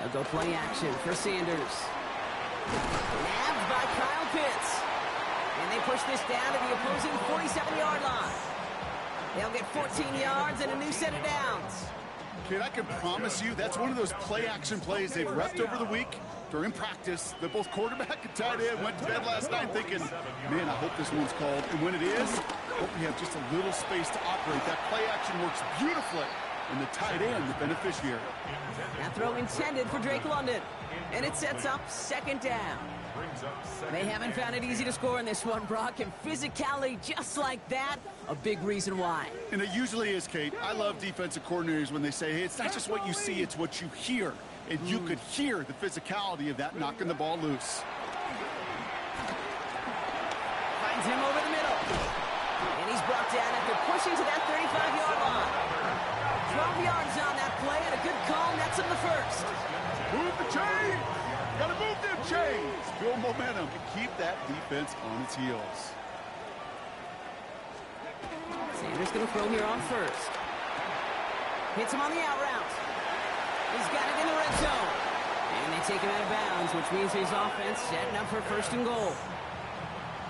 They'll go play action for Sanders. Nabbed by Kyle Pitts. And they push this down to the opposing 47-yard line. They'll get 14 yards and a new set of downs. Kid, I can promise you that's one of those play-action plays they've repped over the week during practice. That both quarterback and tight end went to bed last night thinking, man, I hope this one's called. And when it is, hope we have just a little space to operate. That play action works beautifully. And the tight end, the beneficiary. That throw intended for Drake London. And it sets up second down. They haven't found it easy to score in this one, Brock, and physicality just like that, a big reason why. And it usually is, Kate. I love defensive coordinators when they say, hey, it's not just what you see, it's what you hear. And you could hear the physicality of that knocking the ball loose. Finds him over the middle. And he's brought down after pushing to that 35-yard line. 12 yards on that play, and a good call nets him the first. Move the chain! Gotta move them chains! Build momentum and keep that defense on its heels. Sanders gonna throw here on first. Hits him on the out route. He's got it in the red zone. And they take him out of bounds, which means his offense setting up for first and goal.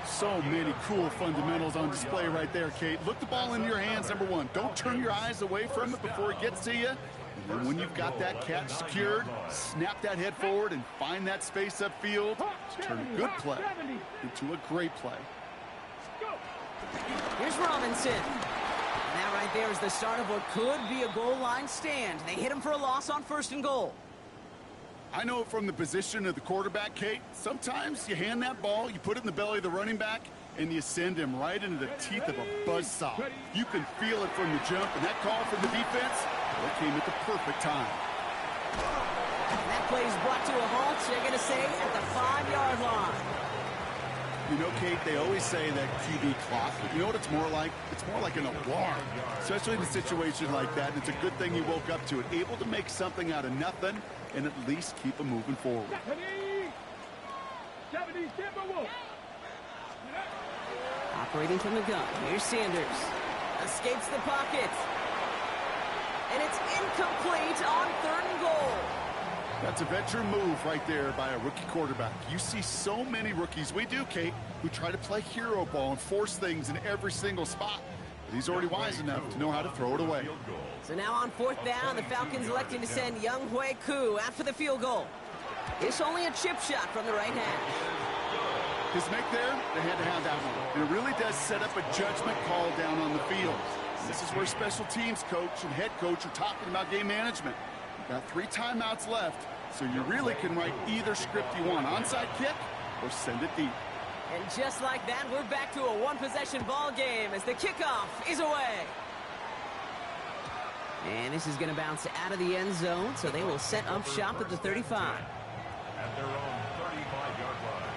So many cool fundamentals on display right there, Kate. Look the ball into your hands, number one. Don't turn your eyes away from it before it gets to you. And then when you've got that catch secured, snap that head forward and find that space upfield to turn a good play into a great play. Here's Robinson. And that right there is the start of what could be a goal line stand. They hit him for a loss on first and goal. I know from the position of the quarterback, Kate, sometimes you hand that ball, you put it in the belly of the running back, and you send him right into the teeth of a buzzsaw. You can feel it from the jump, and that call from the defense, that came at the perfect time. And that play is brought to a halt, they're going to say, at the 5-yard line. You know, Kate, they always say that QB clock. You know what it's more like? It's more like an alarm, especially in a situation like that. And it's a good thing you woke up to it, able to make something out of nothing and at least keep them moving forward. Operating from the gun, here's Sanders. Escapes the pocket. And it's incomplete on third and goal. That's a veteran move right there by a rookie quarterback. You see so many rookies, we do, Kate, who try to play hero ball and force things in every single spot. But he's already wise enough to know how to throw it away. So now on fourth down, the Falcons electing to send Young Hui Koo after the field goal. It's only a chip shot from the right hash. His make there, they had to have that one. And it really does set up a judgment call down on the field. This is where special teams coach and head coach are talking about game management. You've got 3 timeouts left, so you really can write either script you want. Onside kick or send it deep. And just like that, we're back to a one-possession ball game as the kickoff is away. And this is going to bounce out of the end zone, so they will set up shop at the 35. At their own 35-yard line.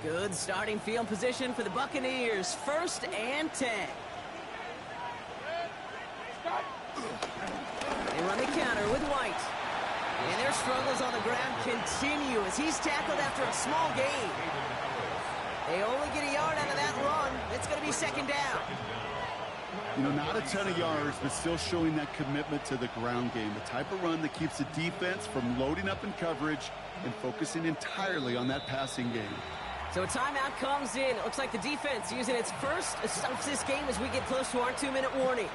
Good starting field position for the Buccaneers. First and 10. They run the counter with White. And their struggles on the ground continue as he's tackled after a small gain. They only get a yard out of that run. It's going to be second down. You know, not a ton of yards, but still showing that commitment to the ground game. The type of run that keeps the defense from loading up in coverage and focusing entirely on that passing game. So a timeout comes in. It looks like the defense using its first stops this game as we get close to our 2-minute warning.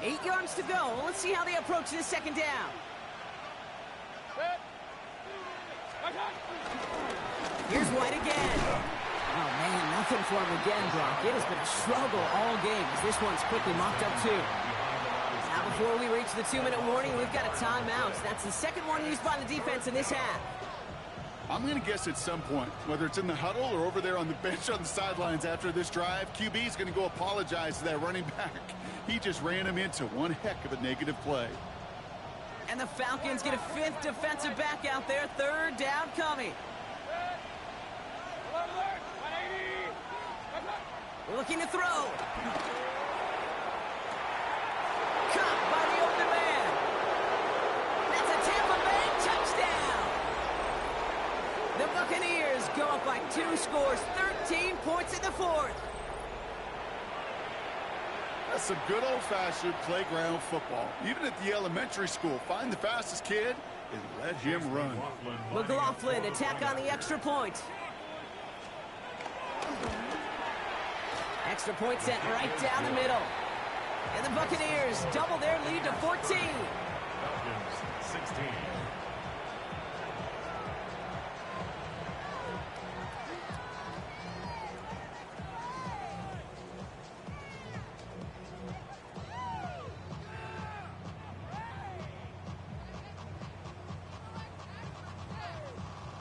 Eight yards to go. Let's see how they approach this second down. Here's White again. Oh, man, nothing for him again, Brock. It has been a struggle all game as this one's quickly mocked up, too. Now, before we reach the 2-minute warning, we've got a timeout. That's the second one used by the defense in this half. I'm going to guess at some point, whether it's in the huddle or over there on the bench on the sidelines after this drive, QB is going to go apologize to that running back. He just ran him into one heck of a negative play. And the Falcons get a fifth defensive back out there. Third down coming. Looking to throw. Caught by the open man. That's a Tampa Bay touchdown. The Buccaneers go up by 2 scores, 13 points in the fourth. That's some good old-fashioned playground football. Even at the elementary school, find the fastest kid and let him run. McLaughlin attack on the extra point. Extra point sent right down the middle. And the Buccaneers double their lead to 14. Falcons 16.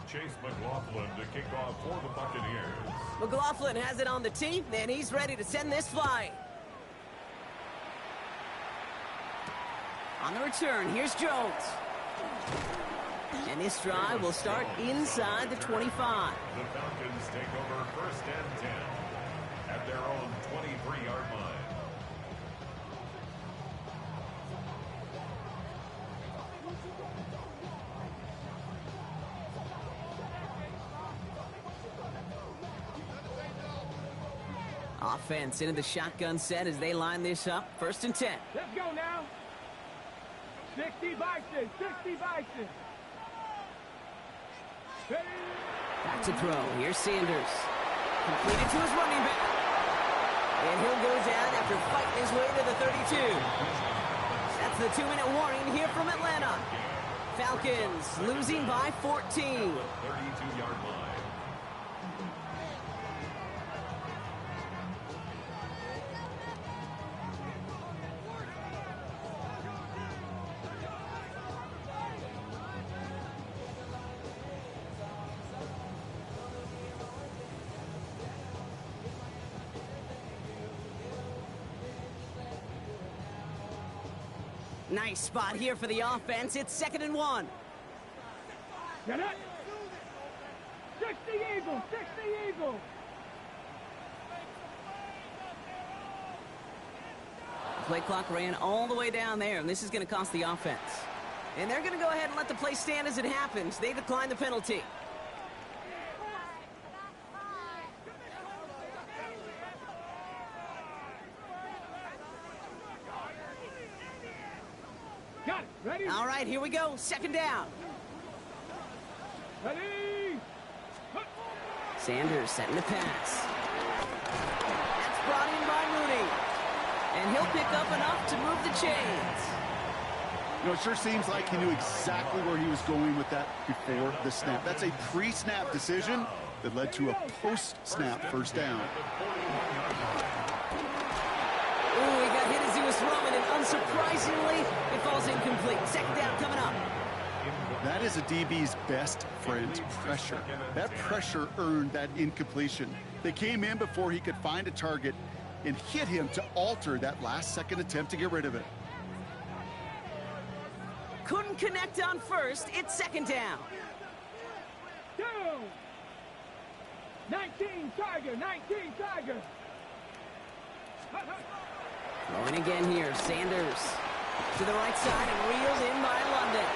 Chase McLaughlin to kick off for the Buccaneers. McLaughlin has it on the tee, and he's ready to send this flying. On the return, here's Jones. And this drive will start inside the 25. The Falcons take over first and 10 at their own 23-yard line. Offense into the shotgun set as they line this up. First and 10. Let's go now. 60 Bison, 60 Bison. Back to throw. Here's Sanders. Completed to his running back. And he'll go down after fighting his way to the 32. That's the 2-minute warning here from Atlanta. Falcons losing by 14. 32-yard line. Nice spot here for the offense. It's 2nd and 1. Get it. 60 Eagles, 60 Eagles. Play clock ran all the way down there, and this is going to cost the offense. And they're going to go ahead and let the play stand as it happens. They decline the penalty. Got it. Ready? All right, here we go. 2nd down. Ready. Sanders setting the pass. That's brought in by Mooney. And he'll pick up enough to move the chains. You know, it sure seems like he knew exactly where he was going with that before the snap. That's a pre-snap decision that led to a post-snap first down. Ooh, he got hit as he was throwing, and unsurprisingly, it falls incomplete. 2nd down coming up. That is a DB's best friend, pressure. That pressure earned that incompletion. They came in before he could find a target and hit him to alter that last-second attempt to get rid of it. Couldn't connect on first. It's 2nd down. 19 Tiger, 19 Tiger. Throwing again here. Sanders to the right side and reeled in by London.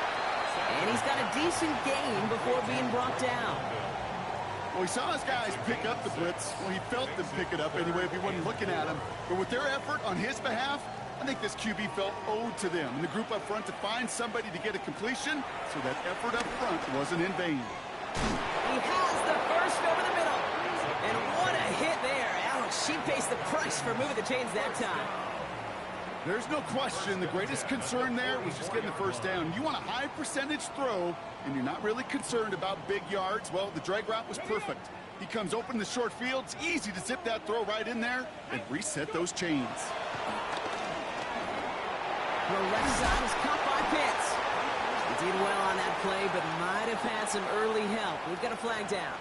And he's got a decent gain before being brought down. Well, he saw his guys pick up the blitz. Well, he felt them pick it up anyway if he wasn't looking at him. But with their effort on his behalf, I think this QB felt owed to them and the group up front to find somebody to get a completion, so that effort up front wasn't in vain. He has the first over the middle. And what a hit there. Ouch, she pays the price for moving the chains that time. There's no question the greatest concern there was just getting the first down. You want a high percentage throw, and you're not really concerned about big yards. Well, the drag route was perfect. He comes open in the short field. It's easy to zip that throw right in there and reset those chains. The left side is caught by Pitts. He did well on that play, but might have had some early help. We've got a flag down.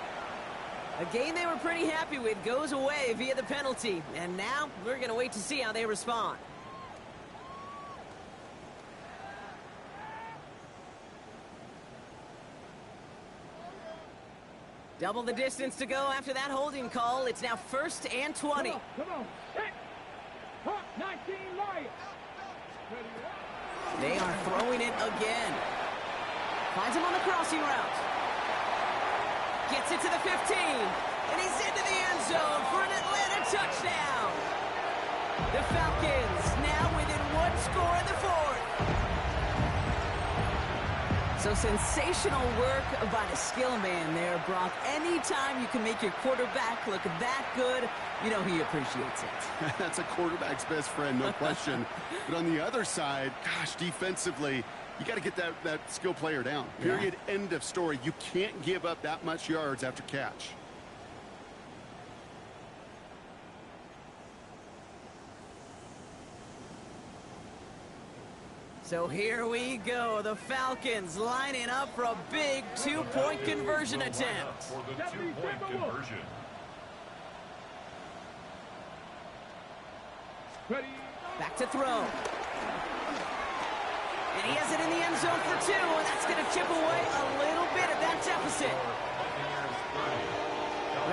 A game they were pretty happy with goes away via the penalty. And now we're going to wait to see how they respond. Double the distance to go after that holding call. It's now 1st and 20. Come on. Hit. Hot 19 Lions. They are throwing it again. Finds him on the crossing route. Gets it to the 15. And he's into the end zone for an Atlanta touchdown. The Falcons now within 1 score in the 4th. So sensational work by the skill man there, Brock. Anytime you can make your quarterback look that good, you know he appreciates it. That's a quarterback's best friend, no question. But on the other side, gosh, defensively, you got to get that skill player down. Period, end of story. You can't give up that much yards after catch. So here we go. The Falcons lining up for a big 2-point conversion attempt. For the 2-point conversion. Ready. Back to throw. And he has it in the end zone for 2, and that's going to chip away a little bit of that deficit.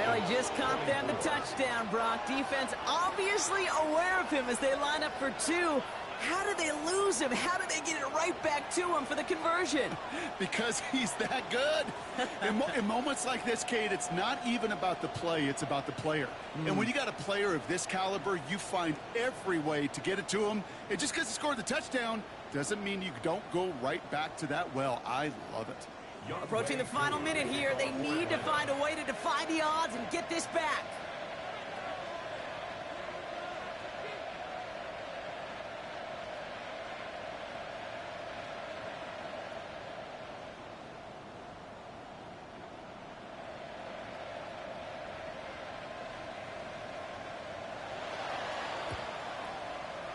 Well, he just caught them the touchdown, Brock. Defense obviously aware of him as they line up for 2. How did they lose him? How did they get it right back to him for the conversion? Because he's that good. In moments like this, Kate, it's not even about the play, it's about the player. And when you got a player of this caliber, you find every way to get it to him. And just because he scored the touchdown doesn't mean you don't go right back to that well. I love it. Approaching the final minute here, they need to find a way to defy the odds and get this back.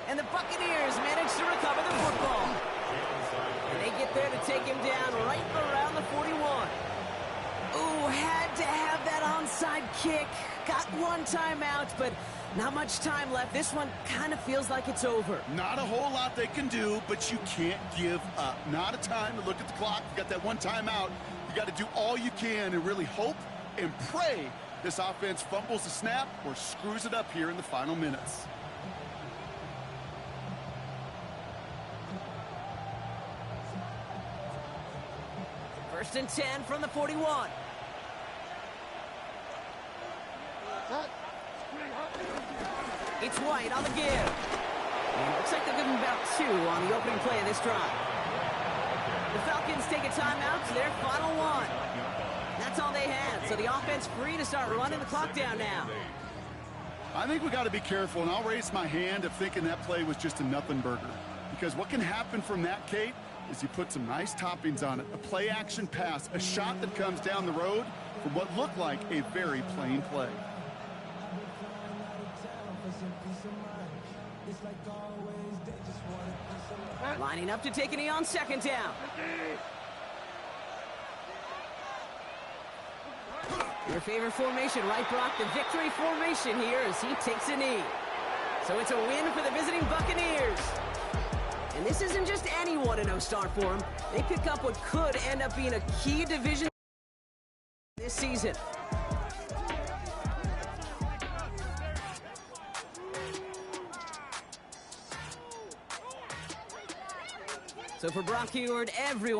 And the Buccaneers manage to recover the football. And they get there to take him down right around the 41. Ooh, had to have that onside kick. Got 1 timeout, but not much time left. This one kind of feels like it's over. Not a whole lot they can do, but you can't give up. Not a time to look at the clock. You got that 1 timeout. You got to do all you can and really hope and pray this offense fumbles the snap or screws it up here in the final minutes. First and 10 from the 41. It's White on the give. And it looks like they'll give him about 2 on the opening play of this drive. The Falcons take a timeout to their final 1. That's all they had, so the offense free to start running the clock down now. I think we got to be careful, and I'll raise my hand of thinking that play was just a nothing burger. Because what can happen from that, Kate, is you put some nice toppings on it. A play-action pass, a shot that comes down the road from what looked like a very plain play. Lining up to take a knee on 2nd down. Your favorite formation, right, Brock? The victory formation here as he takes a knee. So it's a win for the visiting Buccaneers. And this isn't just any 1-0 start for them. They pick up what could end up being a key division this season. So for Brock Huard, everyone